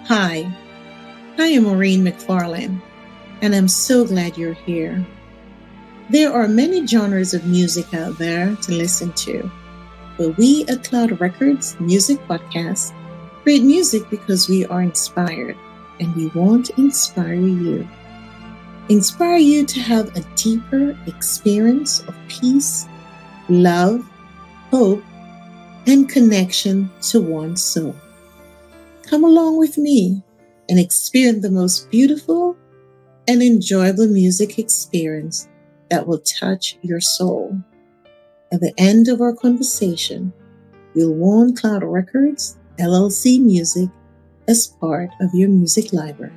Hi, I am Maurine McFarlane, and I'm so glad you're here. There are many genres of music out there to listen to, but we at Cloud Records Music Podcast create music because we are inspired, and we want to inspire you. Inspire you to have a deeper experience of peace, love, hope, and connection to one's soul. Come along with me and experience the most beautiful and enjoyable music experience that will touch your soul. At the end of our conversation, you'll want Cloud Records LLC music as part of your music library.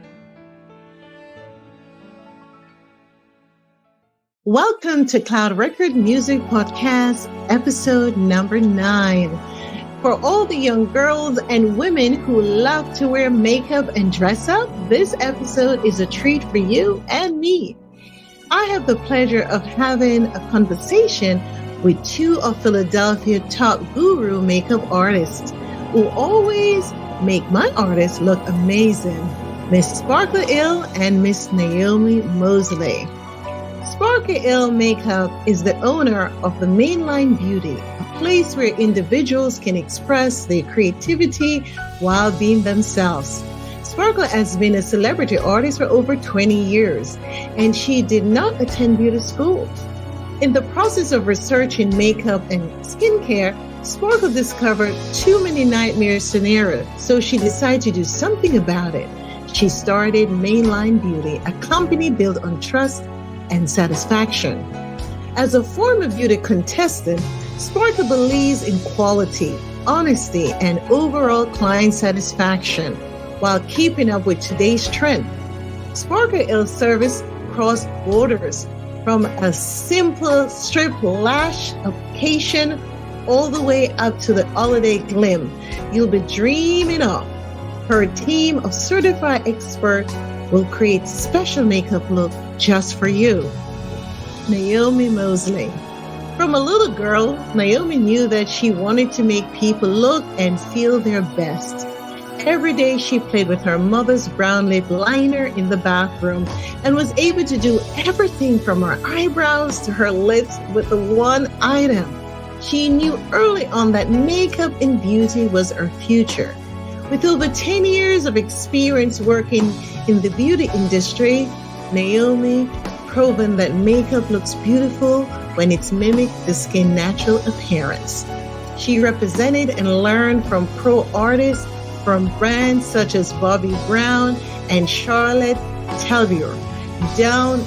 Welcome to Cloud Record Music Podcast, episode number 9. For all the young girls and women who love to wear makeup and dress up, this episode is a treat for you and me. I have the pleasure of having a conversation with two of Philadelphia top guru makeup artists who always make my artists look amazing, Miss Sparkle Ill and Miss Naomi Mosely. Sparkle Ill Makeup is the owner of the Mainline Beauty, a place where individuals can express their creativity while being themselves. Sparkle has been a celebrity artist for over 20 years, and she did not attend beauty school. In the process of researching makeup and skincare, Sparkle discovered too many nightmare scenarios, so she decided to do something about it. She started Mainline Beauty, a company built on trust and satisfaction. As a former beauty contestant, Sparkle believes in quality, honesty, and overall client satisfaction while keeping up with today's trend. Sparkle Ill service cross borders from a simple strip lash application all the way up to the holiday glim you'll be dreaming of. Her team of certified experts will create special makeup look just for you. Naomi Mosely. From a little girl, Naomi knew that she wanted to make people look and feel their best. Every day she played with her mother's brown lip liner in the bathroom and was able to do everything from her eyebrows to her lips with the one item. She knew early on that makeup and beauty was her future. With over 10 years of experience working in the beauty industry, Naomi proven that makeup looks beautiful when it's mimicked the skin's natural appearance. She represented and learned from pro artists from brands such as Bobbi Brown and Charlotte Tilbury, down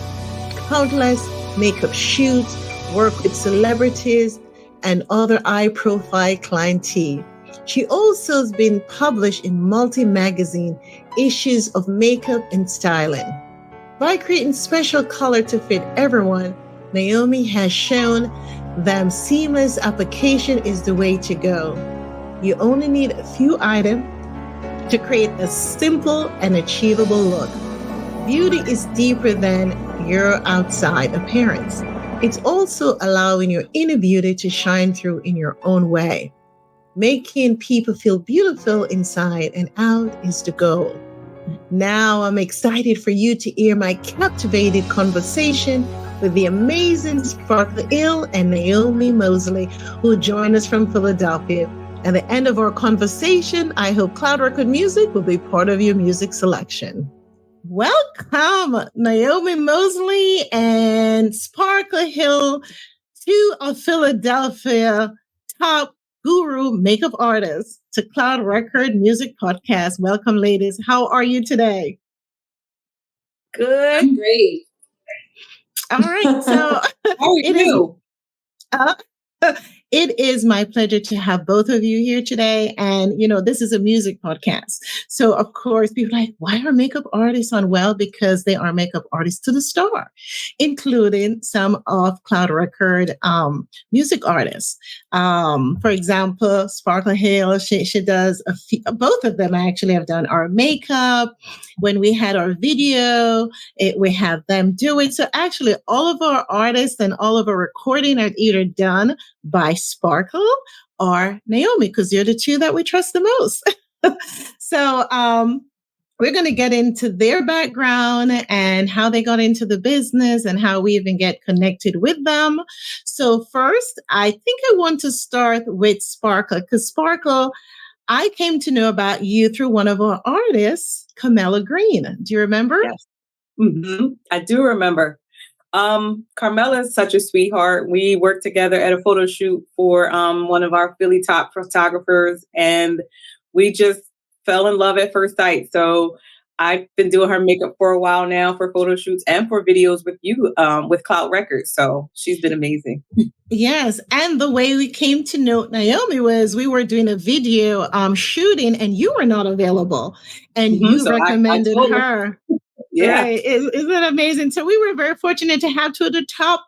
countless makeup shoots, worked with celebrities and other high-profile clientele. She also has been published in multi-magazine issues of makeup and styling. By creating special color to fit everyone, Naomi has shown that seamless application is the way to go. You only need a few items to create a simple and achievable look. Beauty is deeper than your outside appearance. It's also allowing your inner beauty to shine through in your own way. Making people feel beautiful inside and out is the goal. Now I'm excited for you to hear my captivated conversation with the amazing Sparkle Ill and Naomi Mosely, who join us from Philadelphia. At the end of our conversation, I hope Cloud Record Music will be part of your music selection. Welcome, Naomi Mosely and Sparkle Ill, two of Philadelphia top guru makeup artists, to Cloud Record Music Podcast. Welcome, ladies. How are you today? Good. I'm great. All right. So how are you? It is my pleasure to have both of you here today. And, this is a music podcast. So, of course, people are like, why are makeup artists on? Well, because they are makeup artists to the star, including some of Cloud Record music artists. For example, Sparkle Ill, she does both of them actually have done our makeup. When we had our video, we have them do it. So actually, all of our artists and all of our recording are either done by Sparkle or Naomi, because you're the two that we trust the most. So we're going to get into their background and how they got into the business and how we even get connected with them. So first, I think I want to start with Sparkle, because Sparkle, I came to know about you through one of our artists, Camilla Green. Do you remember? Yes. I do remember. Carmela is such a sweetheart. We worked together at a photo shoot for one of our Philly top photographers, and we just fell in love at first sight. So I've been doing her makeup for a while now for photo shoots and for videos with you with Cloud Records. So she's been amazing. Yes. And the way we came to know Naomi was we were doing a video shooting and you were not available and you So I recommended told her. yeah. Right. Isn't that amazing? So we were very fortunate to have two of the top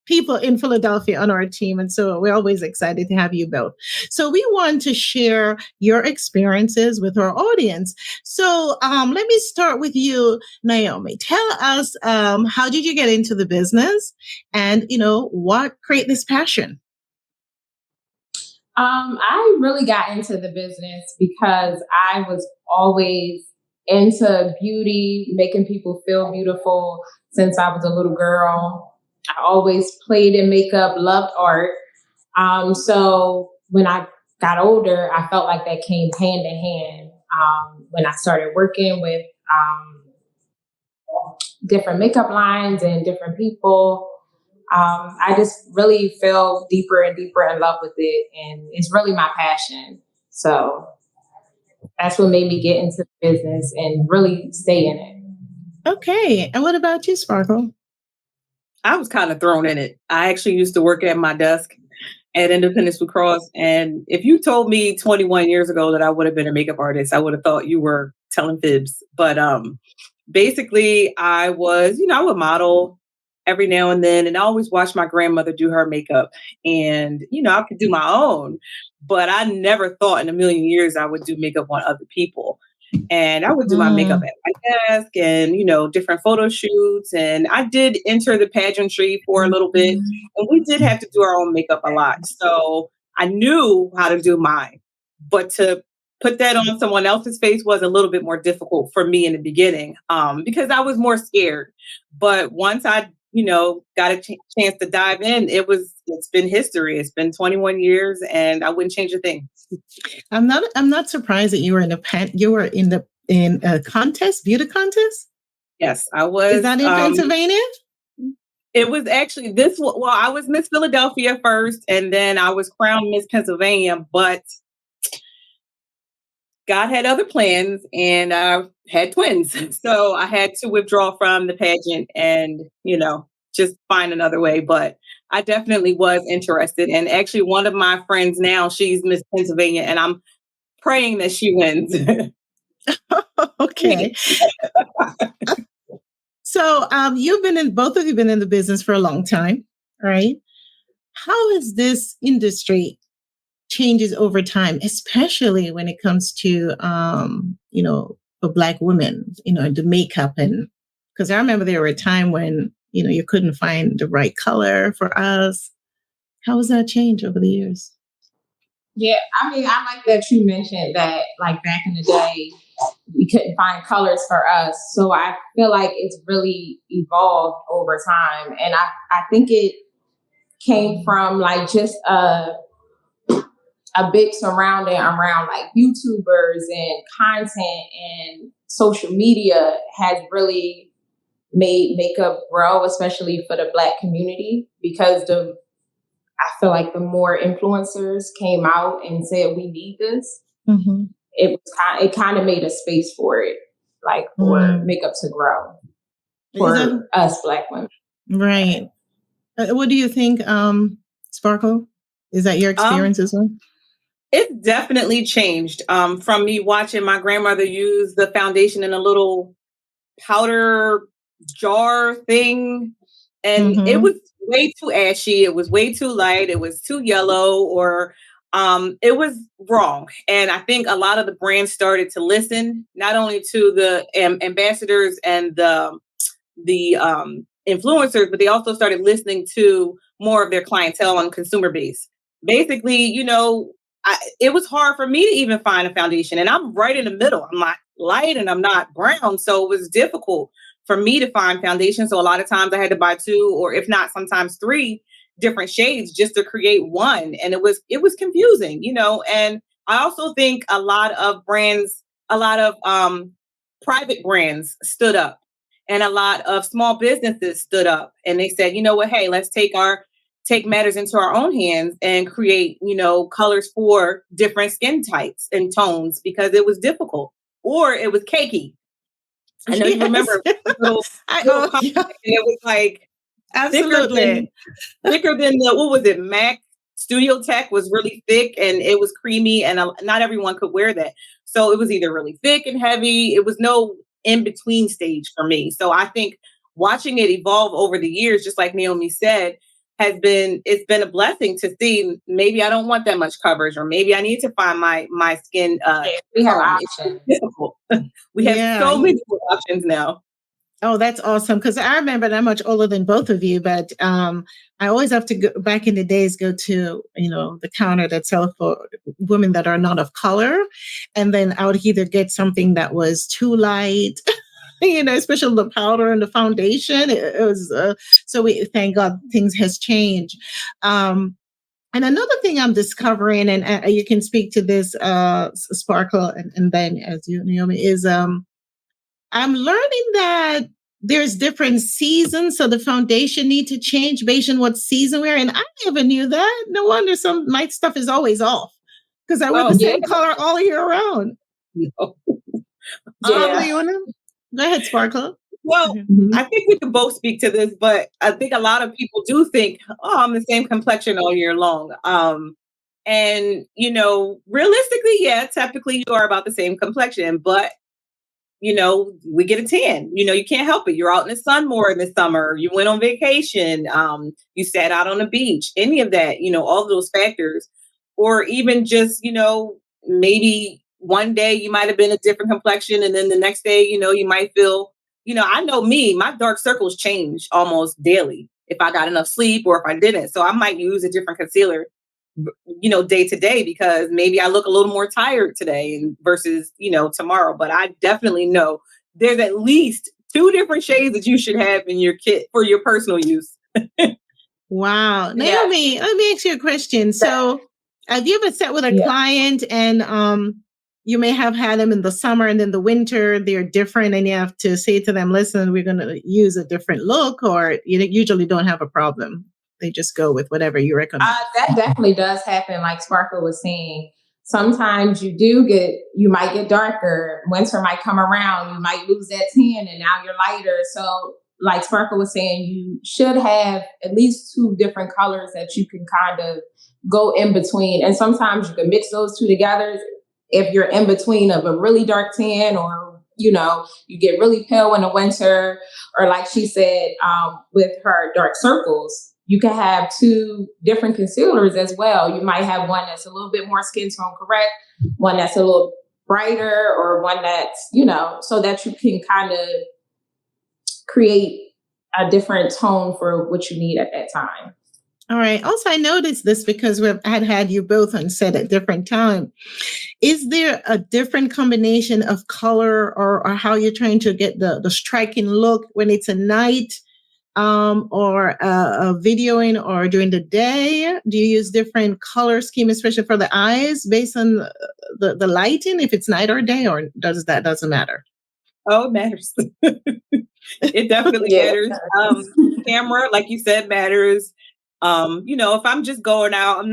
people in Philadelphia on our team. And so we're always excited to have you both. So we want to share your experiences with our audience. So let me start with you, Naomi. Tell us, how did you get into the business and, what create this passion? I really got into the business because I was always into beauty, making people feel beautiful since I was a little girl. I always played in makeup, loved art. So when I got older, I felt like that came hand in hand. When I started working with different makeup lines and different people, I just really fell deeper and deeper in love with it. And it's really my passion. So that's what made me get into the business and really stay in it. Okay. And what about you, Sparkle? I was kind of thrown in it. I actually used to work at my desk at Independence Blue Cross. And if you told me 21 years ago that I would have been a makeup artist, I would have thought you were telling fibs. But basically, I would model every now and then, and I always watched my grandmother do her makeup. And, I could do my own, but I never thought in a million years I would do makeup on other people. And I would do my makeup at my desk and, different photo shoots. And I did enter the pageantry for a little bit. And we did have to do our own makeup a lot. So I knew how to do mine. But to put that on someone else's face was a little bit more difficult for me in the beginning because I was more scared. But once I, got a chance to dive in, it's been history. It's been 21 years and I wouldn't change a thing. I'm not surprised that you were in a contest, beauty contest. Yes, I was. Is that in Pennsylvania? It was actually I was Miss Philadelphia first, and then I was crowned Miss Pennsylvania, but God had other plans and I had twins. So I had to withdraw from the pageant and, just find another way. But I definitely was interested. And actually one of my friends now, she's Miss Pennsylvania, and I'm praying that she wins. Okay. So both of you been in the business for a long time, right? How is this industry changes over time, especially when it comes to, for Black women, the makeup? And because I remember there were a time when, you couldn't find the right color for us. How has that changed over the years? Yeah, I like that you mentioned that, like, back in the day, we couldn't find colors for us. So I feel like it's really evolved over time. And I think it came from like just a big surrounding around like YouTubers and content, and social media has really made makeup grow, especially for the Black community, because I feel like the more influencers came out and said we need this, it kind of made a space for it, like for makeup to grow for us Black women. Right. What do you think, Sparkle? Is that your experience as well? It's definitely changed from me watching my grandmother use the foundation in a little powder jar thing. And it was way too ashy. It was way too light. It was too yellow, or it was wrong. And I think a lot of the brands started to listen, not only to the ambassadors and the influencers, but they also started listening to more of their clientele and consumer base. Basically, it was hard for me to even find a foundation, and I'm right in the middle. I'm not light and I'm not brown. So it was difficult for me to find foundation. So a lot of times I had to buy 2, or if not, sometimes 3 different shades just to create one. And it was confusing, and I also think a lot of brands, a lot of private brands stood up, and a lot of small businesses stood up, and they said, you know what, hey, let's take matters into our own hands and create, colors for different skin types and tones, because it was difficult, or it was cakey. I know you remember little color, yeah, and it was like absolutely. thicker than the, what was it, Mac Studio Tech was really thick and it was creamy, and not everyone could wear that. So it was either really thick and heavy. It was no in between stage for me. So I think watching it evolve over the years, just like Naomi said, it's been a blessing to see. Maybe I don't want that much coverage, or maybe I need to find my skin we have tone. options. It's difficult. We have Yeah. so many options now. Oh, that's awesome. Because I remember, I'm much older than both of you, but I always have to go back in the days, go to, the counter that sells for women that are not of color. And then I would either get something that was too light, especially the powder and the foundation. It was, so we, thank God things has changed. And another thing I'm discovering, and you can speak to this, Sparkle, and then as you, Naomi, is, I'm learning that there's different seasons, so the foundation need to change based on what season we're in. I never knew that. No wonder my stuff is always off, because I wear the same color all year round. No. Go ahead, Sparkle. Well, I think we can both speak to this, but I think a lot of people do think, oh, I'm the same complexion all year long. And, realistically, yeah, typically you are about the same complexion, but we get a tan. You can't help it. You're out in the sun more in the summer. You went on vacation. You sat out on the beach. Any of that, all of those factors. Or even just, maybe one day you might have been a different complexion, and then the next day, you might feel, I know me, my dark circles change almost daily if I got enough sleep or if I didn't. So I might use a different concealer, day to day, because maybe I look a little more tired today versus, tomorrow. But I definitely know there's at least 2 different shades that you should have in your kit for your personal use. Wow. Naomi, let me ask you a question. So have you ever sat with a client and you may have had them in the summer and in the winter, they're different, and you have to say to them, listen, we're going to use a different look, or you usually don't have a problem? They just go with whatever you recommend. That definitely does happen. Like Sparkle was saying, sometimes you might get darker. Winter might come around. You might lose that tan and now you're lighter. So like Sparkle was saying, you should have at least 2 different colors that you can kind of go in between. And sometimes you can mix those 2 together if you're in between of a really dark tan, or, you get really pale in the winter, or like she said, with her dark circles. You can have 2 different concealers as well. You might have one that's a little bit more skin tone correct, one that's a little brighter, or one that's, so that you can kind of create a different tone for what you need at that time. All right. Also, I noticed this because we've had you both on set at different time. Is there a different combination of color or how you're trying to get the striking look when it's a night? Or a videoing, or during the day? Do you use different color scheme, especially for the eyes, based on the lighting, if it's night or day, or doesn't matter? Oh, it matters. It definitely matters. Camera, like you said, matters. If I'm just going out,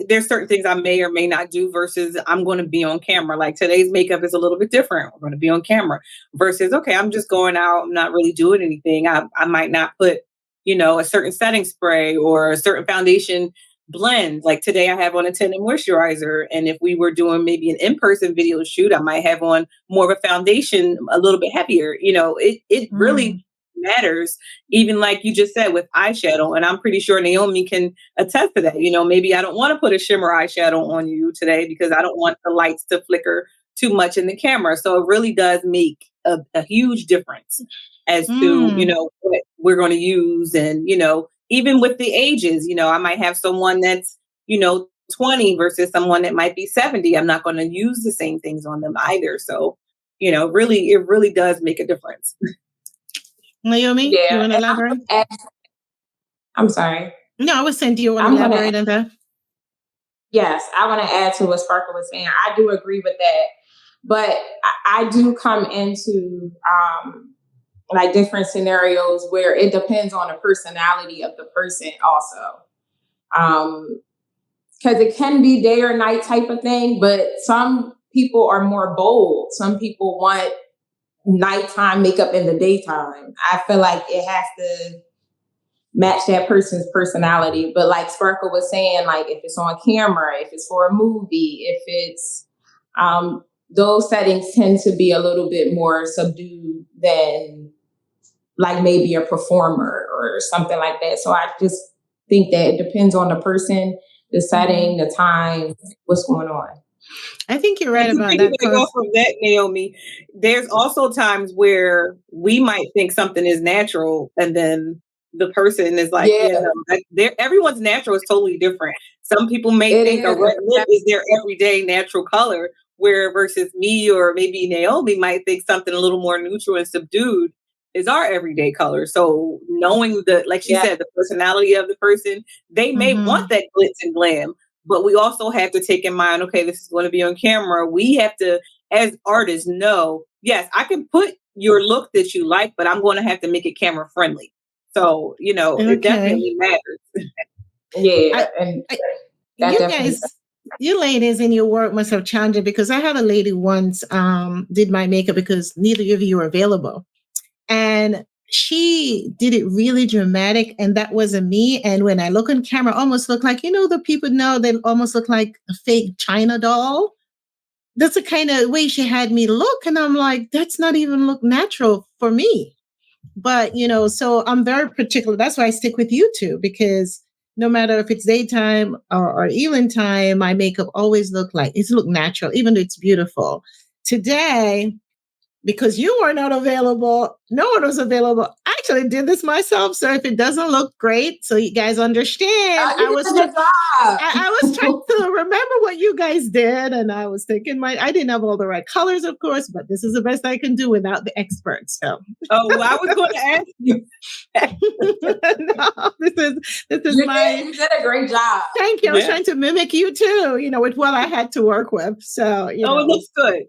there's certain things I may or may not do versus I'm going to be on camera. Like today's makeup is a little bit different. We're going to be on camera versus, okay, I'm just going out. I'm not really doing anything. I might not put, a certain setting spray or a certain foundation blend. Like today I have on a tinted moisturizer. And if we were doing maybe an in-person video shoot, I might have on more of a foundation, a little bit heavier. It really matters, even like you just said with eyeshadow. And I'm pretty sure Naomi can attest to that. Maybe I don't want to put a shimmer eyeshadow on you today because I don't want the lights to flicker too much in the camera. So it really does make a huge difference as to, what we're going to use. And, even with the ages, I might have someone that's, 20 versus someone that might be 70. I'm not going to use the same things on them either. So it really does make a difference. Naomi, you want to elaborate? I'm sorry. No, I was saying, do you want to elaborate on that? Yes, I want to add to what Sparkle was saying. I do agree with that. But I do come into like different scenarios where it depends on the personality of the person also. Because it can be day or night type of thing, but some people are more bold. Some people want nighttime makeup in the daytime. I feel like it has to match that person's personality. But like Sparkle was saying, like if it's on camera, if it's for a movie, if it's those settings tend to be a little bit more subdued than like maybe a performer or something like that. So I just think that it depends on the person, the setting, the time, what's going on. I think you're right about that. Go from that, Naomi. There's also times where we might think something is natural, and then the person is like, everyone's natural is totally different. Some people may think a red lip is their everyday natural color, where versus me or maybe Naomi might think something a little more neutral and subdued is our everyday color. So knowing like she said, the personality of the person, they may want that glitz and glam. But we also have to take in mind, okay, this is going to be on camera. We have to, as artists, know, yes, I can put your look that you like, but I'm going to have to make it camera friendly. So, it definitely matters. You ladies in your work must have challenged it, because I had a lady once did my makeup because neither of you were available. And she did it really dramatic, and that wasn't me. And when I look on camera, almost look like, the people know they almost look like a fake China doll. That's the kind of way she had me look. And I'm like, that's not even look natural for me. But, so I'm very particular. That's why I stick with you two, because no matter if it's daytime or evening time, my makeup always look natural, even though it's beautiful. Today, because you were not available, no one was available. I actually did this myself. So if it doesn't look great, so you guys understand, I was trying to remember what you guys did. And I was thinking I didn't have all the right colors, of course, but this is the best I can do without the experts. So. Oh, well, I was going to ask you. No, this is you did a great job. Thank you. I was trying to mimic you too, with what I had to work with. So, it looks good.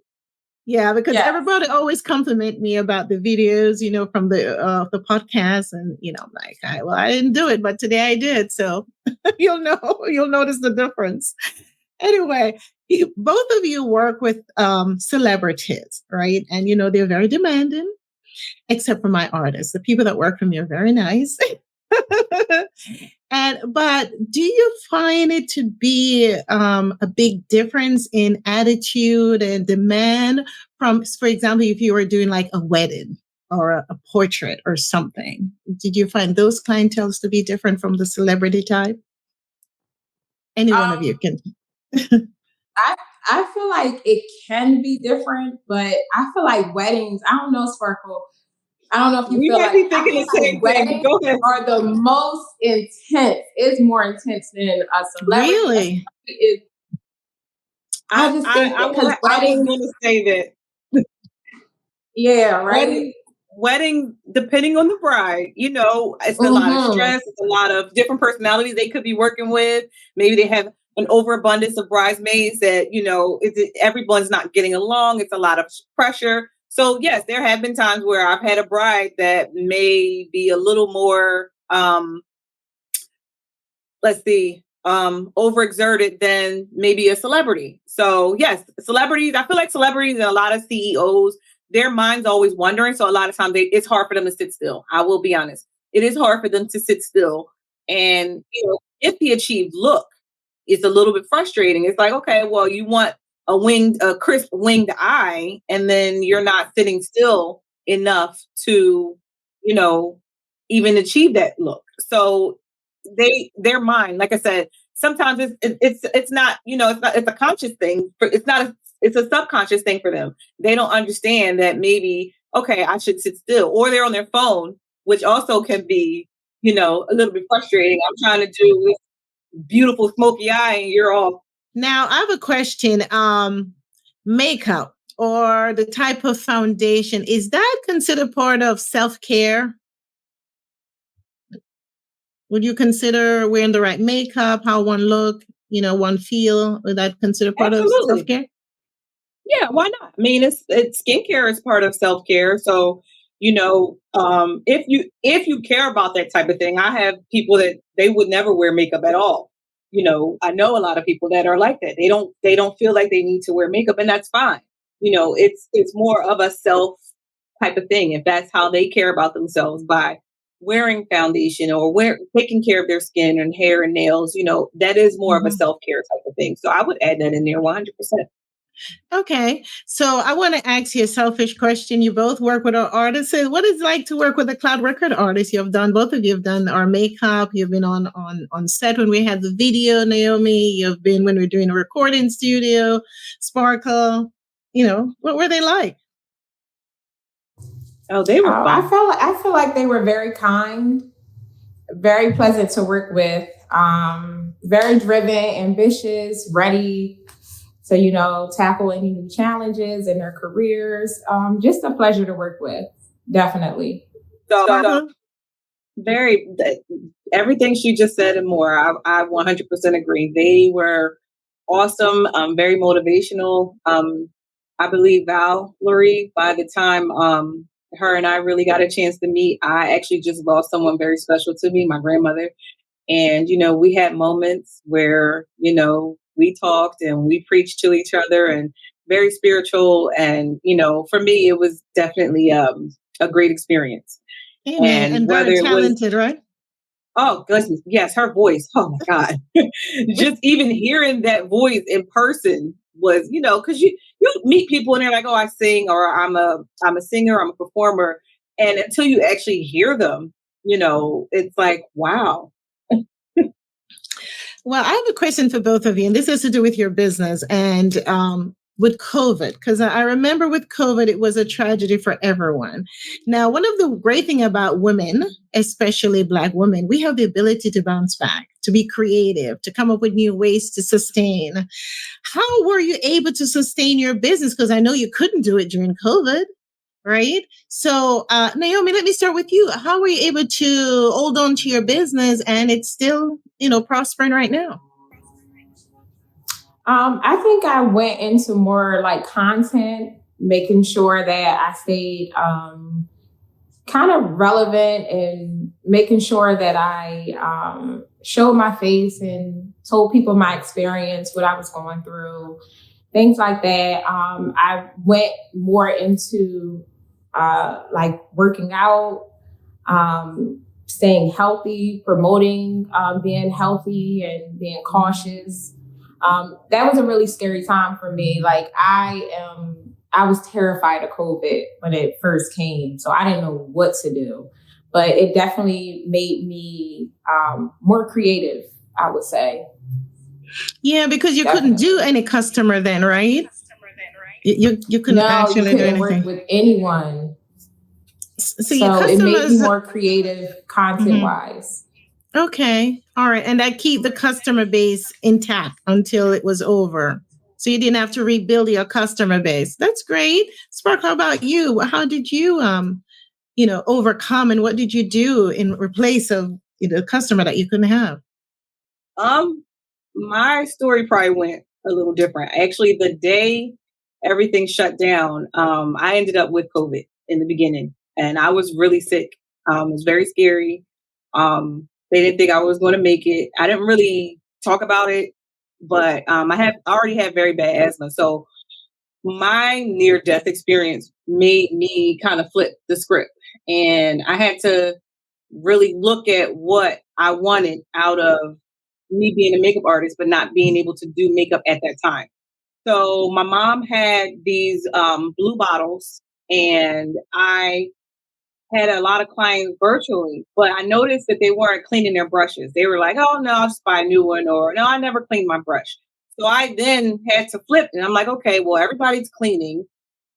Yeah, because everybody always compliment me about the videos, from the podcast, and I'm like, I didn't do it, but today I did, so you'll notice the difference. Anyway, both of you work with celebrities, right? And they're very demanding, except for my artists. The people that work for me are very nice. But do you find it to be a big difference in attitude and demand from, for example, if you were doing like a wedding or a portrait or something? Did you find those clienteles to be different from the celebrity type? Any one of you can. I feel like it can be different, but I feel like weddings, I don't know, Sparkle. I don't know if you feel like thinking the same thing. Go ahead. Are the most intense. It's more intense than a celebrity. Really? I just think because weddings. I was going to say that. Yeah, right. Wedding, depending on the bride, it's a lot of stress. It's a lot of different personalities they could be working with. Maybe they have an overabundance of bridesmaids that, everyone's not getting along. It's a lot of pressure. So yes, there have been times where I've had a bride that may be a little more, overexerted than maybe a celebrity. So yes, celebrities, I feel like celebrities and a lot of CEOs, their mind's always wandering. So a lot of times it's hard for them to sit still. I will be honest. It is hard for them to sit still. And, if the achieved look is a little bit frustrating, it's like, okay, well, you want a crisp winged eye, and then you're not sitting still enough to, even achieve that look. So their mind, like I said, sometimes it's not, it's a conscious thing. It's a subconscious thing for them. They don't understand that maybe, okay, I should sit still, or they're on their phone, which also can be, a little bit frustrating. I'm trying to do this beautiful smoky eye and you're all. Now I have a question. Makeup or the type of foundation, is that considered part of self-care? Would you consider wearing the right makeup, how one look, one feel? Would that consider part of Absolutely. self-care? Yeah, why not? I mean, it's skincare is part of self care. So, if you care about that type of thing, I have people that they would never wear makeup at all. I know a lot of people that are like that. They don't feel like they need to wear makeup, and that's fine. It's more of a self type of thing. If that's how they care about themselves by wearing foundation or taking care of their skin and hair and nails, that is more of a self care type of thing. So I would add that in there 100%. Okay. So I want to ask you a selfish question. You both work with our artists. So what is it like to work with a cloud record artist? Both of you have done our makeup. You've been on set when we had the video, Naomi. You've been when we were doing a recording studio, Sparkle. What were they like? Oh, they were fun. I feel like they were very kind, very pleasant to work with, very driven, ambitious, ready to, tackle any new challenges in their careers. Just a pleasure to work with. Definitely. So everything she just said and more, I 100% agree. They were awesome, very motivational. I believe Valerie, by the time her and I really got a chance to meet, I actually just lost someone very special to me, my grandmother. And, we had moments where, we talked and we preached to each other and very spiritual. And, for me, it was definitely a great experience. Amen. And very talented, right? Oh, goodness. Yes, her voice. Oh, my God. Just even hearing that voice in person was, because you meet people and they're like, oh, I sing, or I'm a singer, I'm a performer. And until you actually hear them, it's like, wow. Well, I have a question for both of you, and this has to do with your business and with COVID, because I remember with COVID, it was a tragedy for everyone. Now, one of the great things about women, especially Black women, we have the ability to bounce back, to be creative, to come up with new ways to sustain. How were you able to sustain your business? Because I know you couldn't do it during COVID. Right. So, Naomi, let me start with you. How were you able to hold on to your business and it's still, prospering right now? I think I went into more like content, making sure that I stayed kind of relevant and making sure that I showed my face and told people my experience, what I was going through, things like that. I went more into like working out, staying healthy, promoting being healthy and being cautious. That was a really scary time for me. Like I was terrified of COVID when it first came, so I didn't know what to do. But it definitely made me more creative, I would say. Yeah, because you couldn't do any customer then, right? You couldn't actually you couldn't do anything. work with anyone. So your customers, it made me more creative content wise. Okay. All right. And that keep the customer base intact until it was over. So you didn't have to rebuild your customer base. That's great. Spark, how about you? How did you overcome, and what did you do in replace of the customer that you couldn't have? My story probably went a little different. Actually, the day everything shut down, I ended up with COVID in the beginning, and I was really sick. It was very scary. They didn't think I was going to make it. I didn't really talk about it, but I already had very bad asthma. So my near-death experience made me kind of flip the script. And I had to really look at what I wanted out of me being a makeup artist, but not being able to do makeup at that time. So my mom had these blue bottles, and I had a lot of clients virtually, but I noticed that they weren't cleaning their brushes. They were like, oh, no, I'll just buy a new one, or no, I never cleaned my brush. So I then had to flip, and I'm like, okay, well, everybody's cleaning.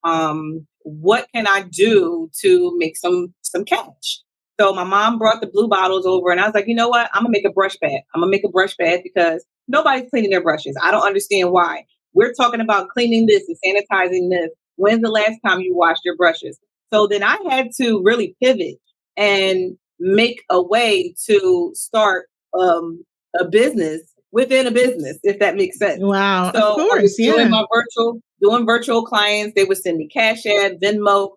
What can I do to make some cash? So my mom brought the blue bottles over, and I was like, you know what? I'm gonna make a brush pad. I'm gonna make a brush pad because nobody's cleaning their brushes. I don't understand why. We're talking about cleaning this and sanitizing this, When's the last time you washed your brushes? So then I had to really pivot and make a way to start a business within a business, if that makes sense. Wow, So of I was course, yeah. doing virtual clients. They would send me Cash App, Venmo.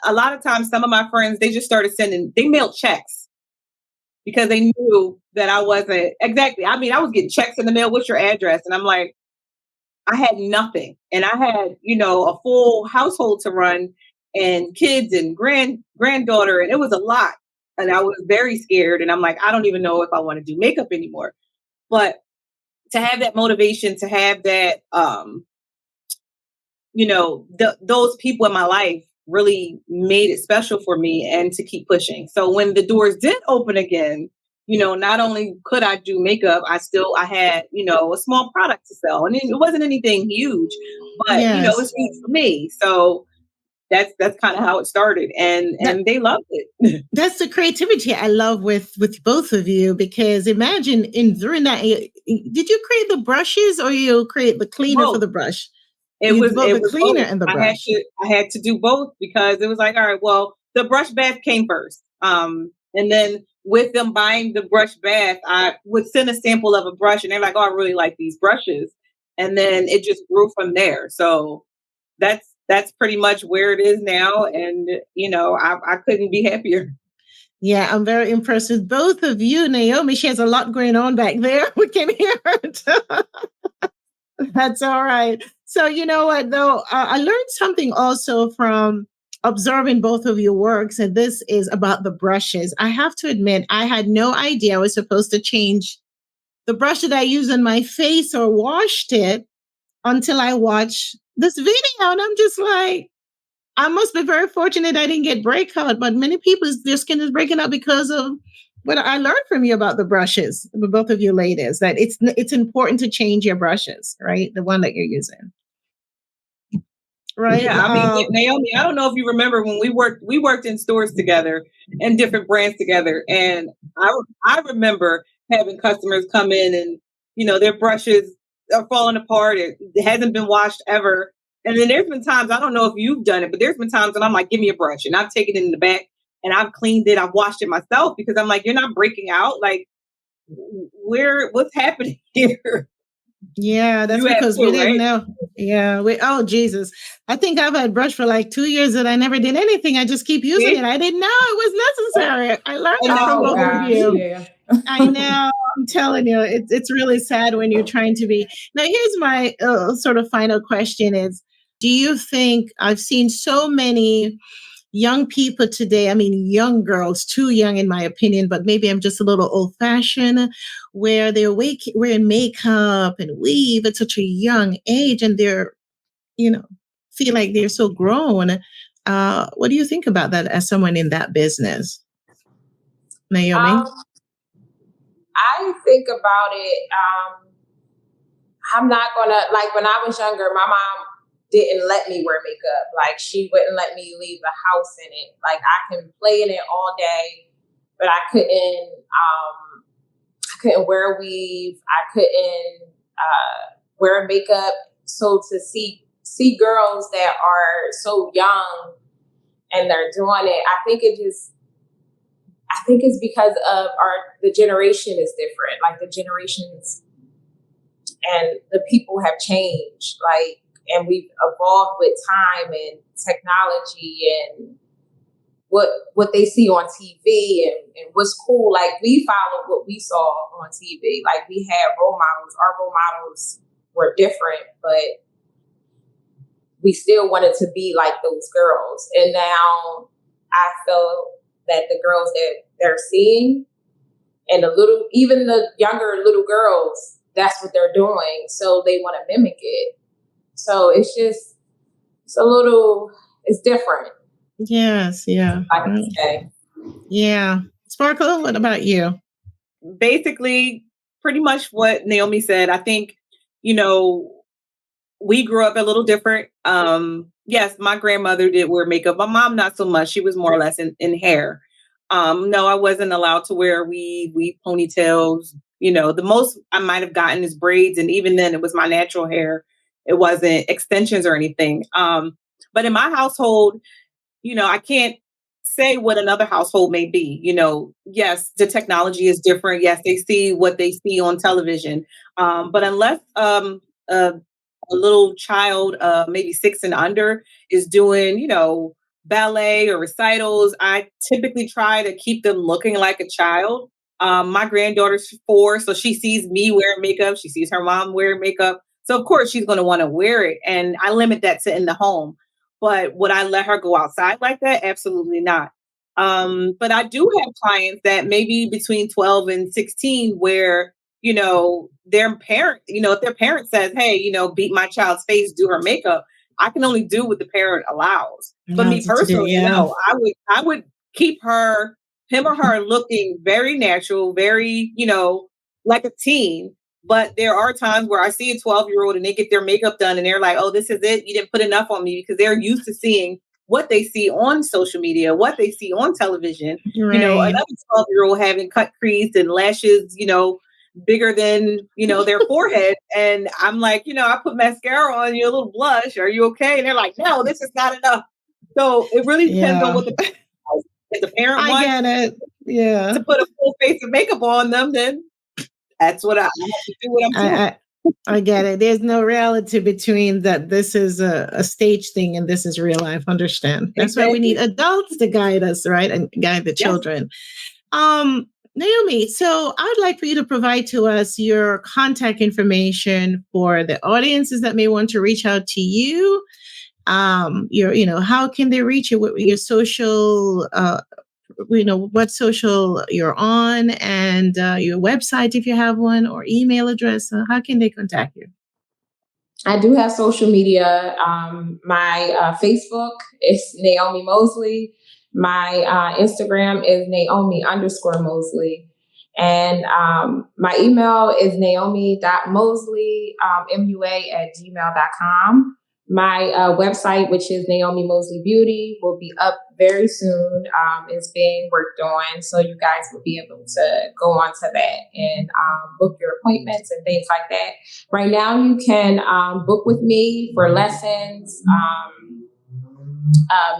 A lot of times, some of my friends, they just started they mailed checks because they knew that I wasn't exactly. I mean, I was getting checks in the mail. What's your address? And I'm like, I had nothing. And I had, a full household to run and kids and granddaughter. And it was a lot. And I was very scared. And I'm like, I don't even know if I want to do makeup anymore. But to have that motivation, to have that, those people in my life really made it special for me and to keep pushing. So when the doors did open again, not only could I do makeup, I had, a small product to sell. And it wasn't anything huge, but it was huge for me. So that's kind of how it started. And they loved it. That's the creativity I love with both of you, because imagine during that, did you create the brushes or you create the cleaner for the brush? It was the cleaner both. and the brush. I had to do both because it was like, all right, well, the brush bath came first. And then with them buying the brush bath, I would send a sample of a brush and they're like, oh, I really like these brushes. And then it just grew from there. So that's pretty much where it is now. And, I couldn't be happier. Yeah, I'm very impressed with both of you. Naomi, she has a lot going on back there. We can hear her. That's all right. So, you know what, though? I learned something also from observing both of your works, and this is about the brushes. I have to admit, I had no idea I was supposed to change the brush that I use on my face or washed it until I watched this video. And I'm just like, I must be very fortunate I didn't get breakout, but many people, their skin is breaking out because of what I learned from you about the brushes, both of you ladies, that it's important to change your brushes, right? The one that you're using. Right. Yeah, I mean, Naomi, I don't know if you remember when we worked in stores together and different brands together. And I remember having customers come in and, their brushes are falling apart. It hasn't been washed ever. And then there's been times, I don't know if you've done it, but there's been times when I'm like, give me a brush. And I've taken it in the back and I've cleaned it. I've washed it myself because I'm like, you're not breaking out. Like, what's happening here? Yeah, that's because we didn't know. Yeah. Oh, Jesus. I think I've had brush for like 2 years and I never did anything. I just keep using it. I didn't know it was necessary. I learned that from both of you. Yeah. I know. I'm telling you, it's really sad when you're trying to be. Now, here's my sort of final question is, do you think I've seen so many young people today, I mean, young girls, too young in my opinion, but maybe I'm just a little old fashioned, where they're wearing makeup and weave at such a young age and they're, feel like they're so grown. What do you think about that as someone in that business? Naomi? I think about it. I'm not gonna, like, when I was younger, my mom didn't let me wear makeup. Like, she wouldn't let me leave the house in it. Like, I can play in it all day, but I couldn't wear a weave. I couldn't wear makeup. So to see girls that are so young and they're doing it, I think it's because of the generation is different. Like, the generations and the people have changed. Like, and we've evolved with time and technology and what they see on TV and what's cool. Like, we followed what we saw on TV. Like, we had role models. Our role models were different, but we still wanted to be like those girls. And now I feel that the girls that they're seeing and even the younger little girls, that's what they're doing. So they want to mimic it. So it's different. Yes. Yeah. I can say. Yeah. Sparkle, what about you? Basically, pretty much what Naomi said. I think, we grew up a little different. Yes, my grandmother did wear makeup. My mom, not so much. She was more or less in hair. No, I wasn't allowed to wear weave ponytails. The most I might have gotten is braids. And even then it was my natural hair. It wasn't extensions or anything. But But in my household, I can't say what another household may be. Yes, the technology is different. Yes, they see what they see on television. But unless a little child, maybe 6 and under, is doing, ballet or recitals, I typically try to keep them looking like a child. My granddaughter's 4, so she sees me wearing makeup. She sees her mom wearing makeup. So of course she's going to want to wear it. And I limit that to in the home. But would I let her go outside like that? Absolutely not. But I do have clients that maybe between 12 and 16 where, their parent, if their parent says, hey, beat my child's face, do her makeup, I can only do what the parent allows. But me personally, no, I would keep him or her looking very natural, very, like a teen. But there are times where I see a 12-year-old and they get their makeup done and they're like, oh, this is it. You didn't put enough on me, because they're used to seeing what they see on social media, what they see on television. Right. Another 12-year-old having cut crease and lashes, bigger than, their forehead. And I'm like, I put mascara on you, a little blush. Are you okay? And they're like, no, this is not enough. So it really depends on what the parent wants. I get it. Yeah. To put a full face of makeup on them, then that's what I have to do what I'm doing. I get it. There's no reality between that. This is a stage thing and this is real life. Understand? That's why we need adults to guide us, right? And guide the children. Naomi, so I'd like for you to provide to us your contact information for the audiences that may want to reach out to you. How can they reach you? What your social, what social you're on, and your website if you have one, or email address. How can they contact you? I do have social media. My Facebook is Naomi Mosely. My Instagram is Naomi_Mosely. And my email is naomi.mosley, MUA@gmail.com. My website, which is Naomi Mosely Beauty, will be up very soon. It's being worked on, so you guys will be able to go onto that and book your appointments and things like that. Right now, you can book with me for lessons,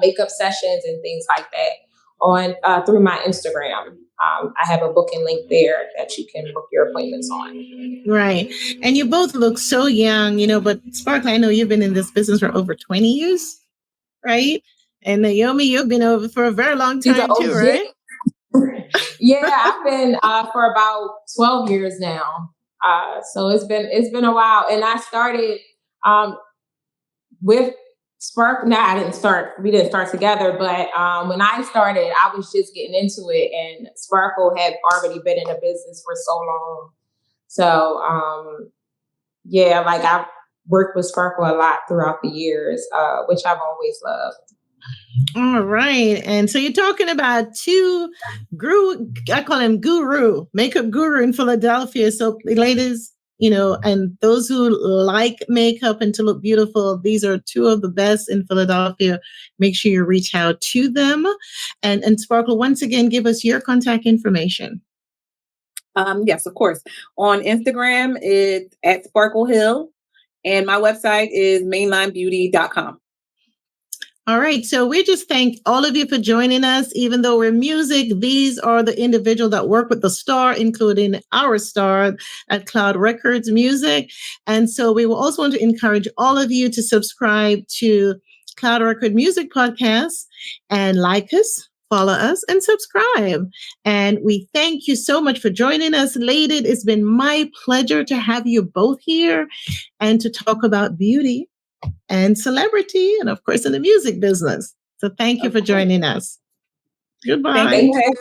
makeup sessions, and things like that on through my Instagram. I have a booking link there that you can book your appointments on. Right. And you both look so young, but Sparkle, I know you've been in this business for over 20 years, right? And Naomi, you've been over for a very long time too, right? Yeah, I've been for about 12 years now. So it's been a while. And I started with Spark. No, we didn't start together, but when I started, I was just getting into it, and Sparkle had already been in the business for so long. So I've worked with Sparkle a lot throughout the years, which I've always loved. All right. And so you're talking about two I call him makeup guru in Philadelphia. So ladies, and those who like makeup and to look beautiful, these are two of the best in Philadelphia. Make sure you reach out to them. And Sparkle, once again, give us your contact information. Yes, of course. On Instagram, it's at Sparkle Hill, and my website is mainlinebeauty.com. All right. So we just thank all of you for joining us. Even though we're music, these are the individuals that work with the star, including our star at Cloud Records Music. And so we will also want to encourage all of you to subscribe to Cloud Record Music Podcast and like us, follow us, and subscribe. And we thank you so much for joining us, ladies. It's been my pleasure to have you both here and to talk about beauty and celebrity, and of course in the music business. So thank you for joining us. Goodbye. Thank you.